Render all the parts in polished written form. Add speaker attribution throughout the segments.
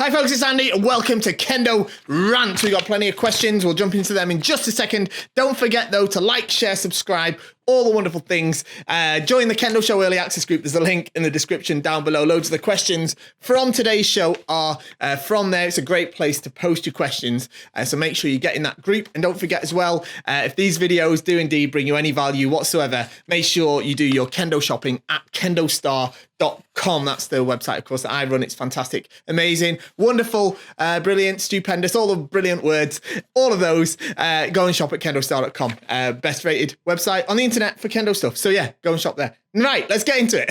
Speaker 1: Hi folks, it's Andy and welcome to Kendo Rant. We've got plenty of questions. We'll jump into them in just a second. Don't forget though to like, share, subscribe, all the wonderful things. Join the Kendo Show Early Access group. There's a link in the description down below. Loads of the questions from today's show are from there. It's a great place to post your questions. So make sure you get in that group. And don't forget as well, if these videos do indeed bring you any value whatsoever, make sure you do your Kendo shopping at KendoStar.com. That's the website, of course, that I run. It's fantastic, amazing, wonderful, brilliant, stupendous, all the brilliant words, all of those. Go and shop at KendoStar.com. Best rated website on the internet for Kendo stuff. So yeah, go and shop there. Right, let's get into it.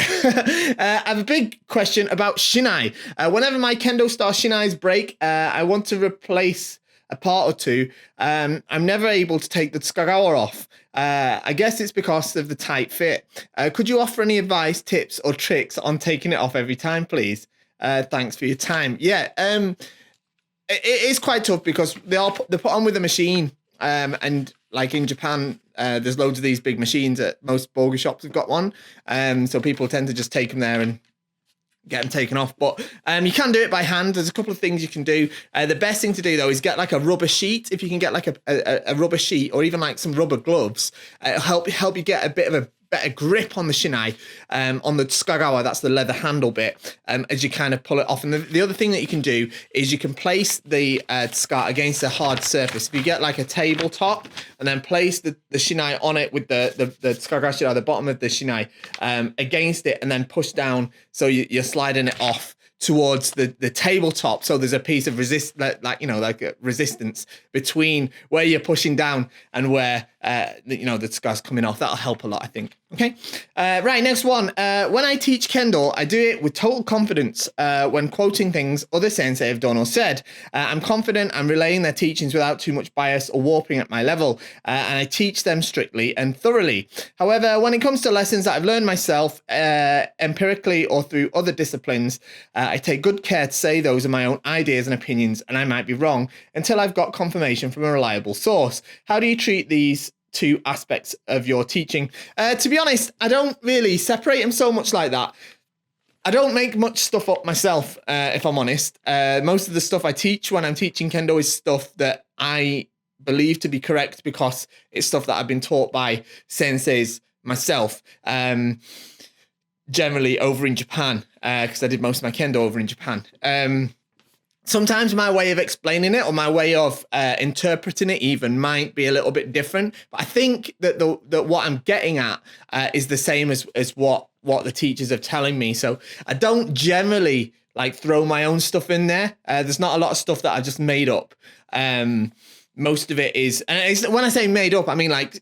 Speaker 1: I have a big question about Shinai. Whenever my KendoStar Shinais break, I want to replace a part or two. I'm never able to take the Tsukagawa off. I guess it's because of the tight fit. Could you offer any advice, tips, or tricks on taking it off every time, please? Thanks for your time. Yeah, it is quite tough because they're put on with a machine, and like in Japan, there's loads of these big machines at most burger shops have got one. So people tend to just take them there and get them taken off, but you can do it by hand. There's a couple of things you can do. The best thing to do though is get like a rubber sheet. If you can get like a rubber sheet or even like some rubber gloves, it'll help you get a bit of a better grip on the Shinai, on the Tsukagawa, that's the leather handle bit, as you kind of pull it off. And the other thing that you can do is you can place the Tsuka against a hard surface. If you get like a tabletop and then place the Shinai on it with the Tsukagawa Shinai, the bottom of the Shinai, against it, and then push down so you're sliding it off towards the tabletop, so there's a piece of like a resistance between where you're pushing down and where the Tsuka's coming off. That'll help a lot, I think. Okay, right, next one. When I teach Kendo, I do it with total confidence. When quoting things other sensei have done or said, I'm confident I'm relaying their teachings without too much bias or warping at my level, and I teach them strictly and thoroughly. However, when it comes to lessons that I've learned myself, empirically or through other disciplines, I take good care to say those are my own ideas and opinions, and I might be wrong until I've got confirmation from a reliable source. How do you treat these two aspects of your teaching? To be honest, I don't really separate them so much like that. I don't make much stuff up myself, if I'm honest. Most of the stuff I teach when I'm teaching Kendo is stuff that I believe to be correct because it's stuff that I've been taught by senseis myself. Generally over in Japan, because I did most of my Kendo over in Japan. Sometimes my way of explaining it or my way of interpreting it even might be a little bit different. But I think that that what I'm getting at is the same as what the teachers are telling me. So I don't generally like throw my own stuff in there. There's not a lot of stuff that I just made up. Most of it is, and when I say made up, I mean like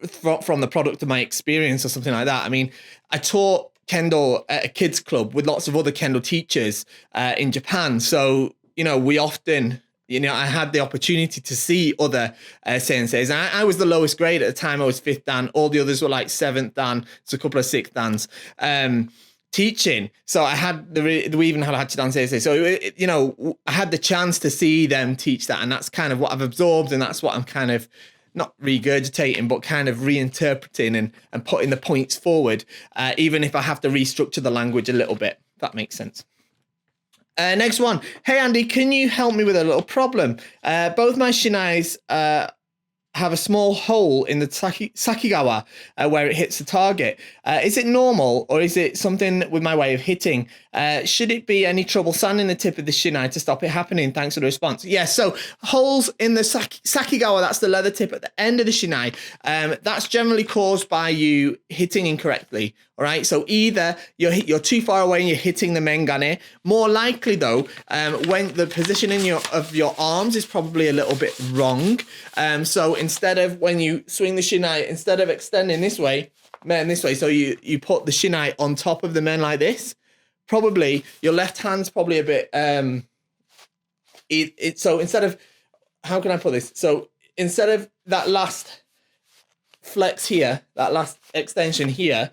Speaker 1: from the product of my experience or something like that. I mean, I taught Kendo at a kids club with lots of other Kendo teachers in Japan. So, we often, I had the opportunity to see other senseis. And I was the lowest grade at the time. I was 5th dan. All the others were like 7th dan. It's a couple of 6th dans teaching. So I had we even had a Hachidan sensei. So, I had the chance to see them teach that. And that's kind of what I've absorbed. And that's what I'm kind of not regurgitating, but kind of reinterpreting and putting the points forward, even if I have to restructure the language a little bit. If that makes sense. Next one. Hey, Andy, can you help me with a little problem? Both my Shinais have a small hole in the Sakigawa where it hits the target. Is it normal or is it something with my way of hitting? Should it be any trouble sanding the tip of the Shinai to stop it happening? Thanks for the response. Yeah, so holes in the Sakigawa, that's the leather tip at the end of the Shinai. That's generally caused by you hitting incorrectly. All right, so either you're too far away and you're hitting the mengane. More likely though, when the positioning of your arms is probably a little bit wrong. So instead of when you swing the Shinai, instead of extending this way, so you put the Shinai on top of the men like this. Probably your left hand's probably a bit so instead of, how can I put this? So instead of that last flex here, that last extension here,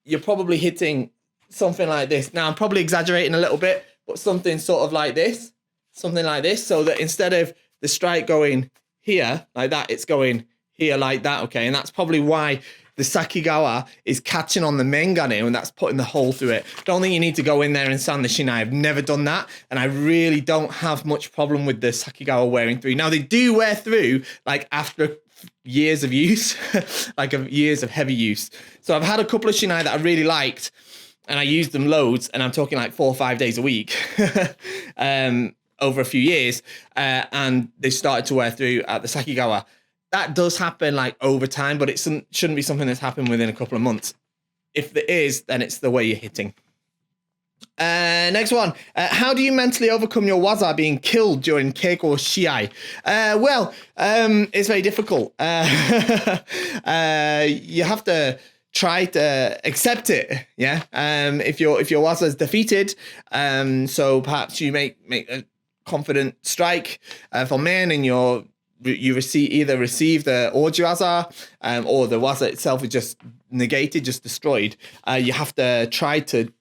Speaker 1: you're probably hitting something like this. Now I'm probably exaggerating a little bit, but something sort of like this, so that instead of the strike going here like that, it's going here like that. Okay, and that's probably why the Sakigawa is catching on the Mengane and that's putting the hole through it. Don't think you need to go in there and sand the Shinai. I've never done that. And I really don't have much problem with the Sakigawa wearing through. Now, they do wear through like after years of use, years of heavy use. So I've had a couple of Shinai that I really liked and I used them loads, and I'm talking like 4 or 5 days a week over a few years, and they started to wear through at the Sakigawa. That does happen like over time, but it shouldn't be something that's happened within a couple of months. If there is, then it's the way you're hitting. Next one. How do you mentally overcome your waza being killed during keiko or shiai? It's very difficult. You have to try to accept it. Yeah. If your waza is defeated, so perhaps you make a confident strike for men, and you receive the ojiwaza, or the waza itself is just negated, just destroyed. You have to try to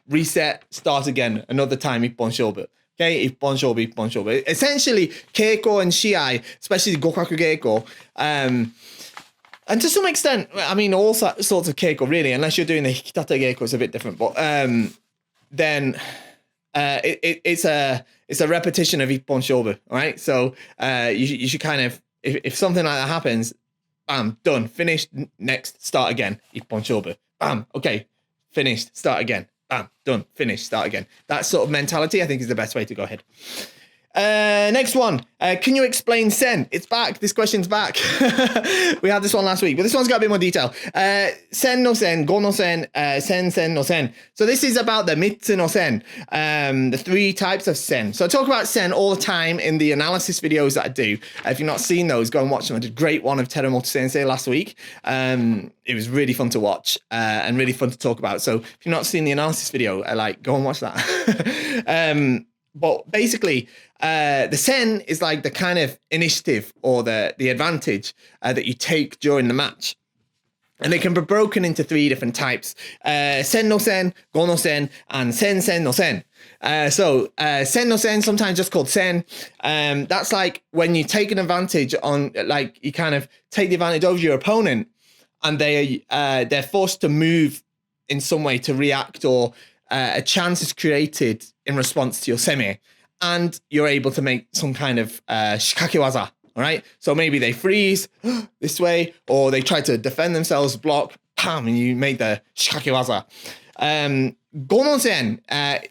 Speaker 1: reset, start again another time. Ippon shobu. Okay, ippon shobu. Essentially, keiko and shiai, especially gokaku keiko, and to some extent, I mean, all sorts of keiko really, unless you're doing the hikitate keiko, it's a bit different. But then it's a repetition of ippon shobu, all right? So you should kind of, if something like that happens, bam, done, finished, next, start again, ippon shobu, bam, okay, finished, start again, bam, done, finished, start again. That sort of mentality, I think, is the best way to go ahead. Next one. Can you explain sen? It's back. This question's back. We had this one last week, but this one's got a bit more detail. Sen no sen, go no sen, sen no sen. So this is about the Mittsu no sen, the 3 types of sen. So I talk about sen all the time in the analysis videos that I do. If you've not seen those, go and watch them. I did a great one of Teramoto Sensei last week. It was really fun to watch and really fun to talk about. So if you've not seen the analysis video, go and watch that. But basically, the sen is like the kind of initiative or the advantage that you take during the match. And they can be broken into 3 different types. Sen no sen, go no sen, and sen no sen. So sen no sen, sometimes just called sen. That's like when you take an advantage on, like you kind of take the advantage over your opponent, and they're forced to move in some way to react, or a chance is created in response to your semi, and you're able to make some kind of hiki-waza, all right? So maybe they freeze this way, or they try to defend themselves, block, pam, and you make the hiki-waza. Gono-sen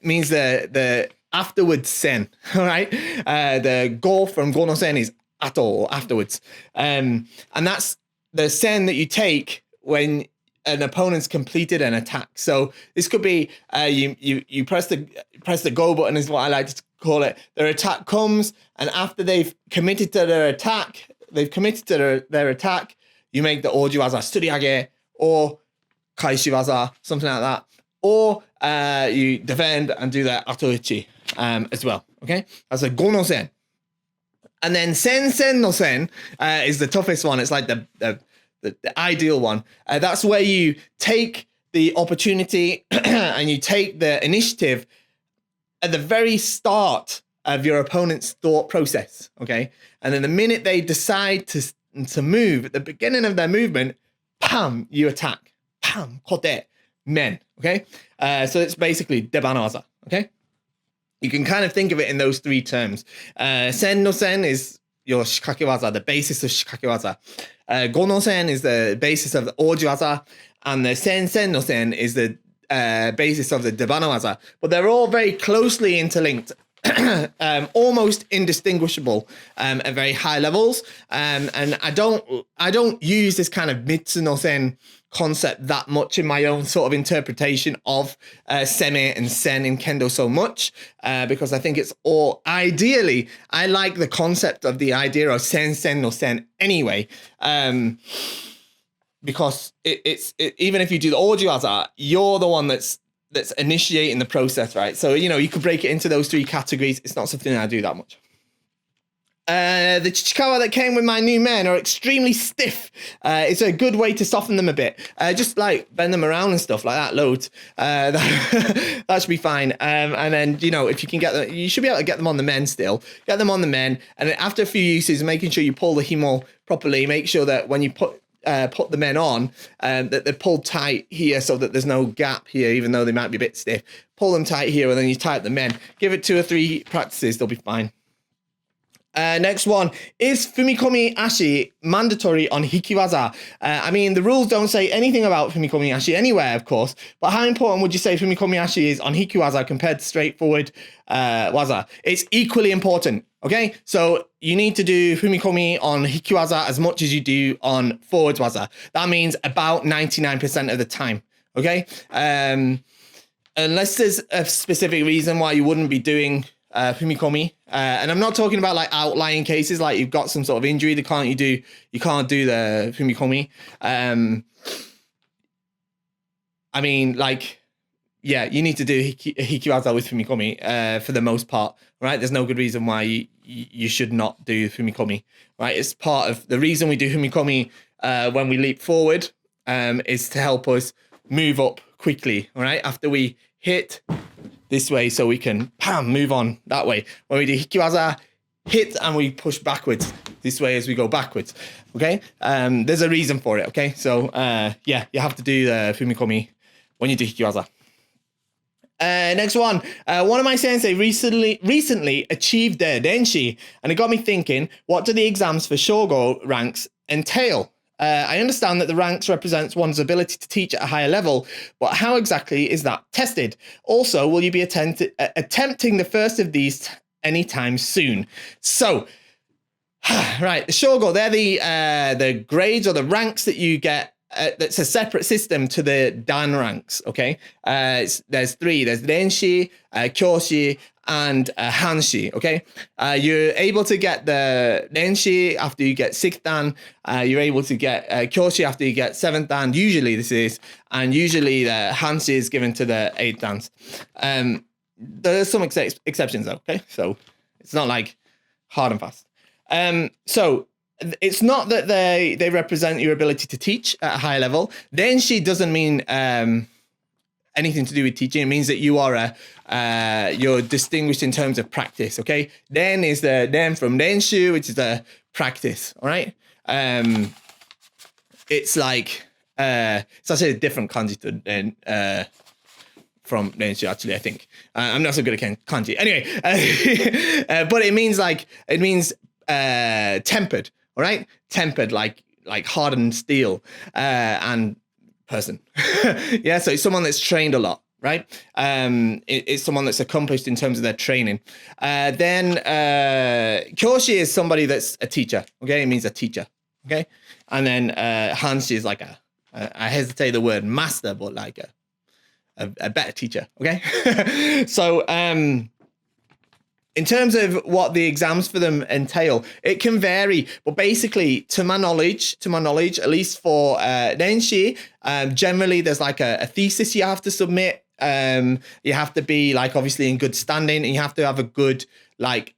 Speaker 1: means the afterwards sen, all right? The go from gono-sen is ato, or afterwards. And that's the sen that you take when an opponent's completed an attack. So this could be you press the go button, is what I like to call it. Their attack comes, and after they've committed to their attack, their attack, you make the ojiwaza, suriage, or kaishiwaza, something like that. Or you defend and do the atouchi as well. Okay, that's a gono-sen. And then sen no sen is the toughest one. It's like the ideal one. That's where you take the opportunity and you take the initiative at the very start of your opponent's thought process, okay? And then the minute they decide to move, at the beginning of their movement, pam, you attack. Pam, kote, men, okay? So it's basically debanawaza, okay? You can kind of think of it in those 3 terms. Sen no sen is your hiki-waza, the basis of hiki-waza. Go no sen is the basis of the ojiwaza, and the sen no sen is the basis of the debanawaza. But they're all very closely interlinked, almost indistinguishable at very high levels. And I don't use this kind of Mittsu no sen concept that much in my own sort of interpretation of semi and sen in kendo so much, because I think it's all, ideally, I like the concept of the idea of sen no sen anyway, because it's even if you do the ojiwaza, you're the one that's initiating the process, right? So, you could break it into those 3 categories. It's not something I do that much. The chichikawa that came with my new men are extremely stiff. It's a good way to soften them a bit. Just like bend them around and stuff like that, loads. That should be fine. And then, if you can get them, you should be able to get them on the men still. Get them on the men. And then after a few uses, making sure you pull the himo properly. Make sure that when you put put the men on, that they're pulled tight here so that there's no gap here, even though they might be a bit stiff. Pull them tight here, and then you tie up the men. Give it 2 or 3 practices, they'll be fine. Next one, is Fumikomi Ashi mandatory on Hikiwaza? I mean, the rules don't say anything about Fumikomi Ashi anywhere, of course, but how important would you say Fumikomi Ashi is on Hikiwaza compared to straightforward waza? It's equally important, okay? So you need to do Fumikomi on Hikiwaza as much as you do on forwards waza. That means about 99% of the time, okay? Unless there's a specific reason why you wouldn't be doing Fumikomi, and I'm not talking about like outlying cases, like you've got some sort of injury that you can't do the Fumikomi. I mean, like, yeah, you need to do Hikiwaza with Fumikomi for the most part, right? There's no good reason why you should not do Fumikomi, right? It's part of the reason we do Fumikomi when we leap forward, is to help us move up quickly, all right? After we hit this way, so we can move on that way. When we do Hikiwaza, hit and we push backwards this way as we go backwards, okay? There's a reason for it, okay? So yeah, you have to do the Fumikomi when you do Hikiwaza. Next one. One of my sensei recently achieved their denshi, and it got me thinking, what do the exams for shogo ranks entail? I understand that the ranks represents one's ability to teach at a higher level, but how exactly is that tested? Also, will you be attempting the first of these anytime soon? So, right, the shogo, they're the grades or the ranks that you get. That's a separate system to the dan ranks, okay? There's 3. There's renshi, kyoshi, and hanshi, okay? You're able to get the renshi after you get 6th dan. You're able to get kyoshi after you get 7th dan. Usually this is, and usually the hanshi is given to the 8th dans. There's some exceptions though, okay? So it's not like hard and fast. So it's not that they represent your ability to teach at a high level. Renshi doesn't mean anything to do with teaching. It means that you are you're distinguished in terms of practice. Okay, den is the den from renshu, which is the practice. All right, it's like it's actually a different kanji to den from renshu. Actually, I think I'm not so good at kanji. Anyway, but it means tempered. All right, tempered, like hardened steel, and person. Yeah, so it's someone that's trained a lot, right? It's someone that's accomplished in terms of their training. Then kyoshi is somebody that's a teacher. Okay, it means a teacher. Okay, and then hanshi is like I hesitate the word master, but like a better teacher. Okay, so in terms of what the exams for them entail, it can vary, but basically, to my knowledge, at least for renshi, generally there's like a thesis you have to submit. You have to be like obviously in good standing, and you have to have a good you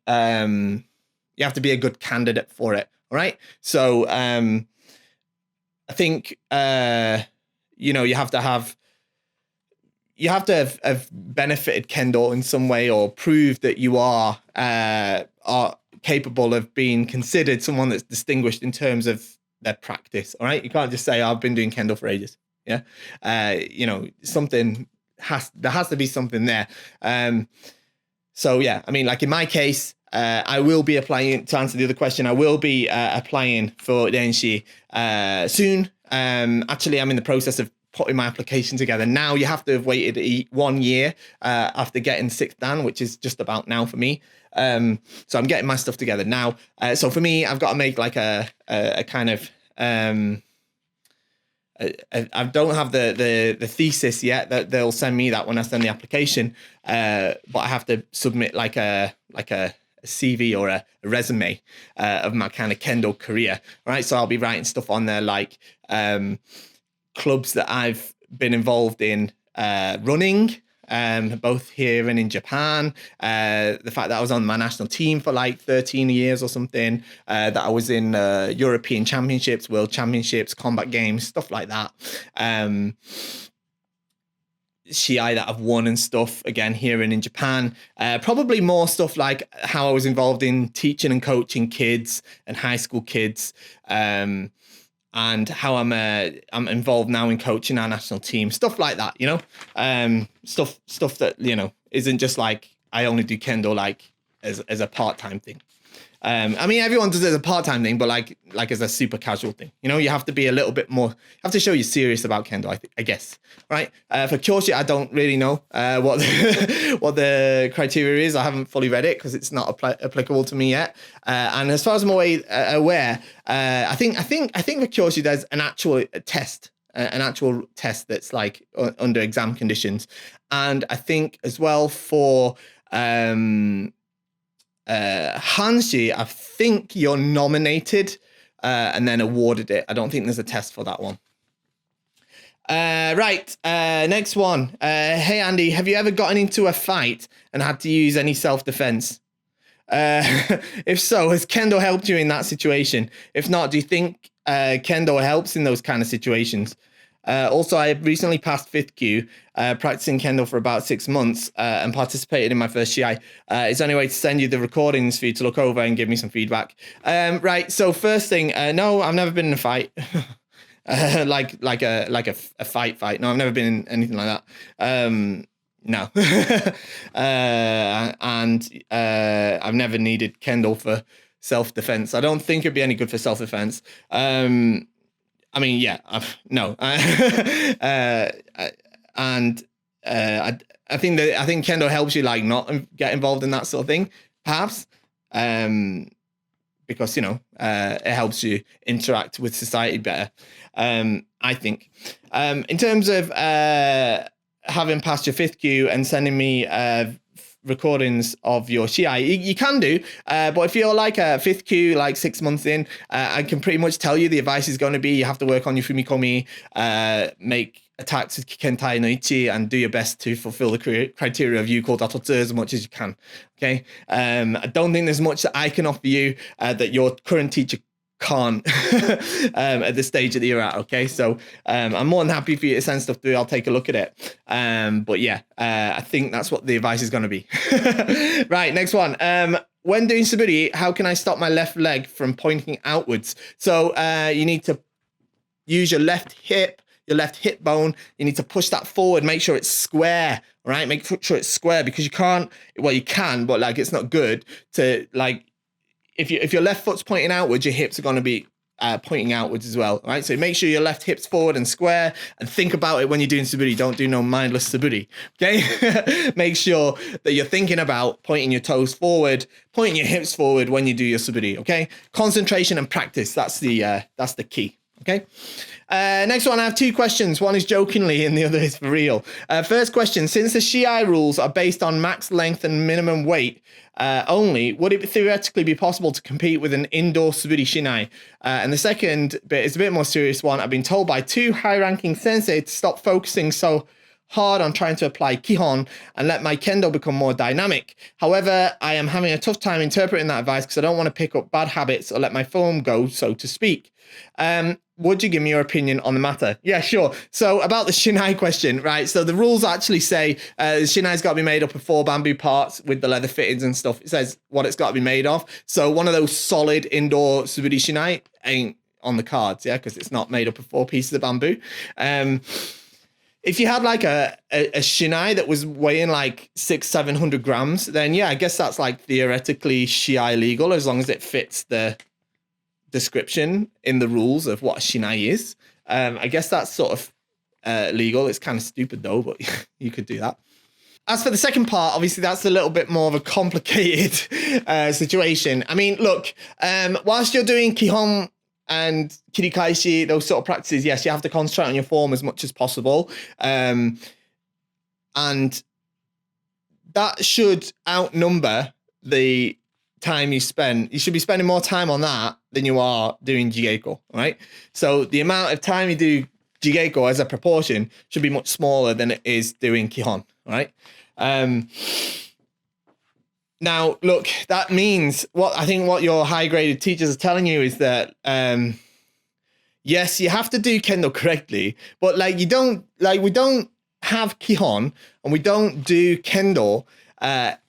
Speaker 1: have to be a good candidate for it. All right, so I think you have to have benefited Kendo in some way, or prove that you are capable of being considered someone that's distinguished in terms of their practice. All right, you can't just say, I've been doing Kendo for ages. Yeah, there has to be something there. So yeah, I mean, like in my case, I will be applying, to answer the other question, I will be applying for renshi soon. Actually, I'm in the process of putting my application together now. You have to have waited 1 year after getting 6th dan, which is just about now for me. So I'm getting my stuff together now. So for me, I've got to make like a kind of I don't have the thesis yet. That they'll send me that when I send the application, but I have to submit like a CV or a resume of my kind of Kendo career. Right, so I'll be writing stuff on there like clubs that I've been involved in running, both here and in Japan. The fact that I was on my national team for like 13 years or something, that I was in European championships, world championships, combat games, stuff like that. Shinai that I've won and stuff, again, here and in Japan. Probably more stuff like how I was involved in teaching and coaching kids and high school kids. and how I'm involved now in coaching our national team, stuff like that, you know, stuff that, you know, isn't just like I only do Kendo like as a part-time thing. I mean, everyone does it as a part-time thing, but like as a super casual thing. You know, you have to be a little bit more. You have to show you're serious about Kendo, I guess. Right? For Kyoshi, I don't really know what what the criteria is. I haven't fully read it because it's not applicable to me yet. And as far as I'm aware, I think for Kyoshi there's an actual test. An actual test that's like under exam conditions, and I think as well for Hanshi, I think you're nominated and then awarded it. I don't think there's a test for that one. Right, next one. Hey Andy, have you ever gotten into a fight and had to use any self-defense? If so, has Kendo helped you in that situation? If not, do you think Kendo helps in those kind of situations? Also, I recently passed 5th Q, practicing Kendo for about 6 months and participated in my first Shinai. Is there any way to send you the recordings for you to look over and give me some feedback? Right, so first thing, no, I've never been in a fight. like a fight. No, I've never been in anything like that. No. And I've never needed Kendo for self-defense. I don't think it'd be any good for self-defense. I mean, yeah, no. I think Kendo helps you like not get involved in that sort of thing, perhaps, because you know it helps you interact with society better. I think. In terms of having passed your 5th Q and sending me recordings of your Shinai, you can do, but if you're like a 5th Q, like 6 months in, I can pretty much tell you the advice is going to be you have to work on your Fumikomi, make attacks with Kikentai no Ichi, and do your best to fulfill the criteria of Yuko Datotsu as much as you can. Okay, I don't think there's much that I can offer you that your current teacher can't at the stage that you're at. Okay, so I'm more than happy for you to send stuff through. I'll take a look at it. But yeah, I think that's what the advice is going to be. Right, next one. When doing Suburi, how can I stop my left leg from pointing outwards? So you need to use your left hip bone. You need to push that forward. Make sure it's square. Right, make sure it's square, because you can't. Well, you can, but like it's not good to like. If your left foot's pointing outwards, your hips are going to be pointing outwards as well, right? So make sure your left hip's forward and square, and think about it when you're doing Suburi. Don't do no mindless Suburi, okay? Make sure that you're thinking about pointing your toes forward, pointing your hips forward when you do your Suburi, okay? Concentration and practice, that's the key, okay? Next one, I have 2 questions. One is jokingly and the other is for real. First question, since the Shinai rules are based on max length and minimum weight only, would it theoretically be possible to compete with an indoor Suburi Shinai? And the second bit is a bit more serious one. I've been told by 2 high-ranking sensei to stop focusing so hard on trying to apply Kihon and let my Kendo become more dynamic. However, I am having a tough time interpreting that advice because I don't want to pick up bad habits or let my form go, so to speak. Would you give me your opinion on the matter? Yeah, sure. So about the Shinai question, right? So the rules actually say the Shinai's got to be made up of 4 bamboo parts with the leather fittings and stuff. It says what it's got to be made of. So one of those solid indoor Suburi Shinai ain't on the cards, yeah, because it's not made up of 4 pieces of bamboo. If you had like a Shinai that was weighing like 600-700 grams, then yeah, I guess that's like theoretically Shinai legal as long as it fits the description in the rules of what a Shinai is. I guess that's sort of legal. It's kind of stupid though, but you could do that. As for the second part, obviously that's a little bit more of a complicated situation. I mean, look, whilst you're doing Kihon and Kirikaishi, those sort of practices, yes, you have to concentrate on your form as much as possible. And that should outnumber the time you spend. You should be spending more time on that than you are doing Jigeko, right? So the amount of time you do Jigeko as a proportion should be much smaller than it is doing Kihon, right? Now, look, that means what your high-graded teachers are telling you is that, yes, you have to do Kendo correctly, but like we don't have Kihon and we don't do Kendo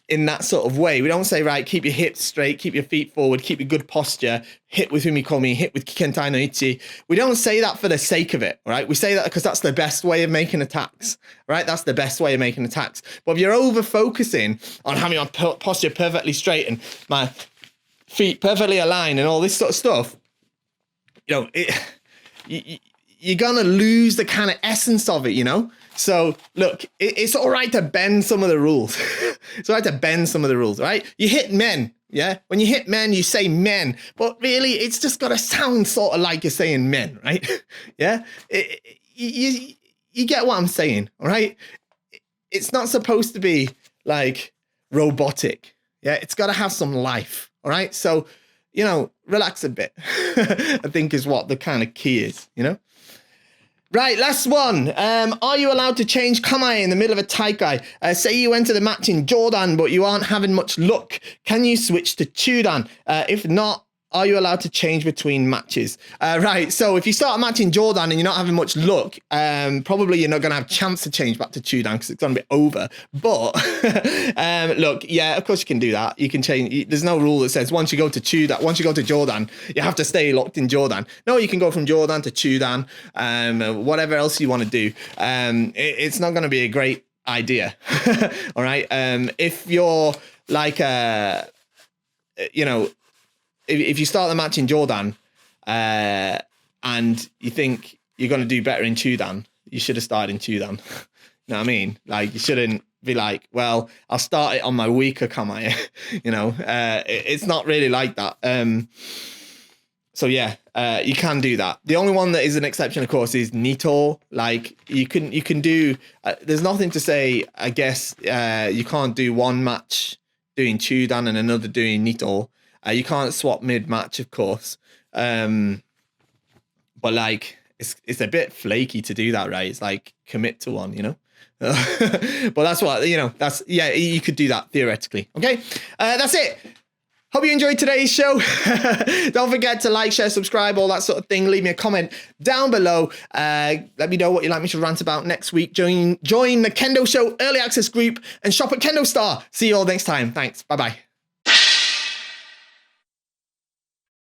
Speaker 1: in that sort of way. We don't say, right, keep your hips straight, keep your feet forward, keep your good posture, hit with Fumikomi, hit with Kikentai no Ichi. We don't say that for the sake of it, right? We say that because that's the best way of making attacks, right? That's the best way of making attacks. But if you're over focusing on having my posture perfectly straight and my feet perfectly aligned and all this sort of stuff, you know, you're gonna lose the kind of essence of it, you know? So look, it's all right to bend some of the rules. It's all right to bend some of the rules, right? You hit men, yeah? When you hit men, you say men, but really it's just got to sound sort of like you're saying men, right? Yeah? You get what I'm saying, all right? It's not supposed to be like robotic, yeah? It's got to have some life, all right? So, you know, relax a bit, I think is what the kind of key is, you know? Right, last one. Are you allowed to change kamae in the middle of a taikai? Say you enter the match in Jordan, but you aren't having much luck. Can you switch to Chudan? If not, are you allowed to change between matches? Right, so if you start a match in Jordan and you're not having much luck, probably you're not going to have a chance to change back to Chudan because it's going to be over. But look, yeah, of course you can do that. You can change. There's no rule that says once you go to Jordan, you have to stay locked in Jordan. No, you can go from Jordan to Chudan, whatever else you want to do. It's not going to be a great idea. All right. If you're like, you know, if you start the match in Jordan and you think you're going to do better in Chudan, you should have started in Chudan. You know what I mean? Like, you shouldn't be like, well, I'll start it on my weaker kamae. You know, it's not really like that. So yeah, you can do that. The only one that is an exception, of course, is Nito. Like, you can do, there's nothing to say, I guess, you can't do one match doing Chudan and another doing Nito. You can't swap mid-match, of course. But like, it's a bit flaky to do that, right? It's like, commit to one, you know? But that's what, you know, yeah, you could do that theoretically. Okay, that's it. Hope you enjoyed today's show. Don't forget to like, share, subscribe, all that sort of thing. Leave me a comment down below. Let me know what you'd like me to rant about next week. Join the Kendo Show Early Access group and shop at KendoStar. See you all next time. Thanks. Bye-bye.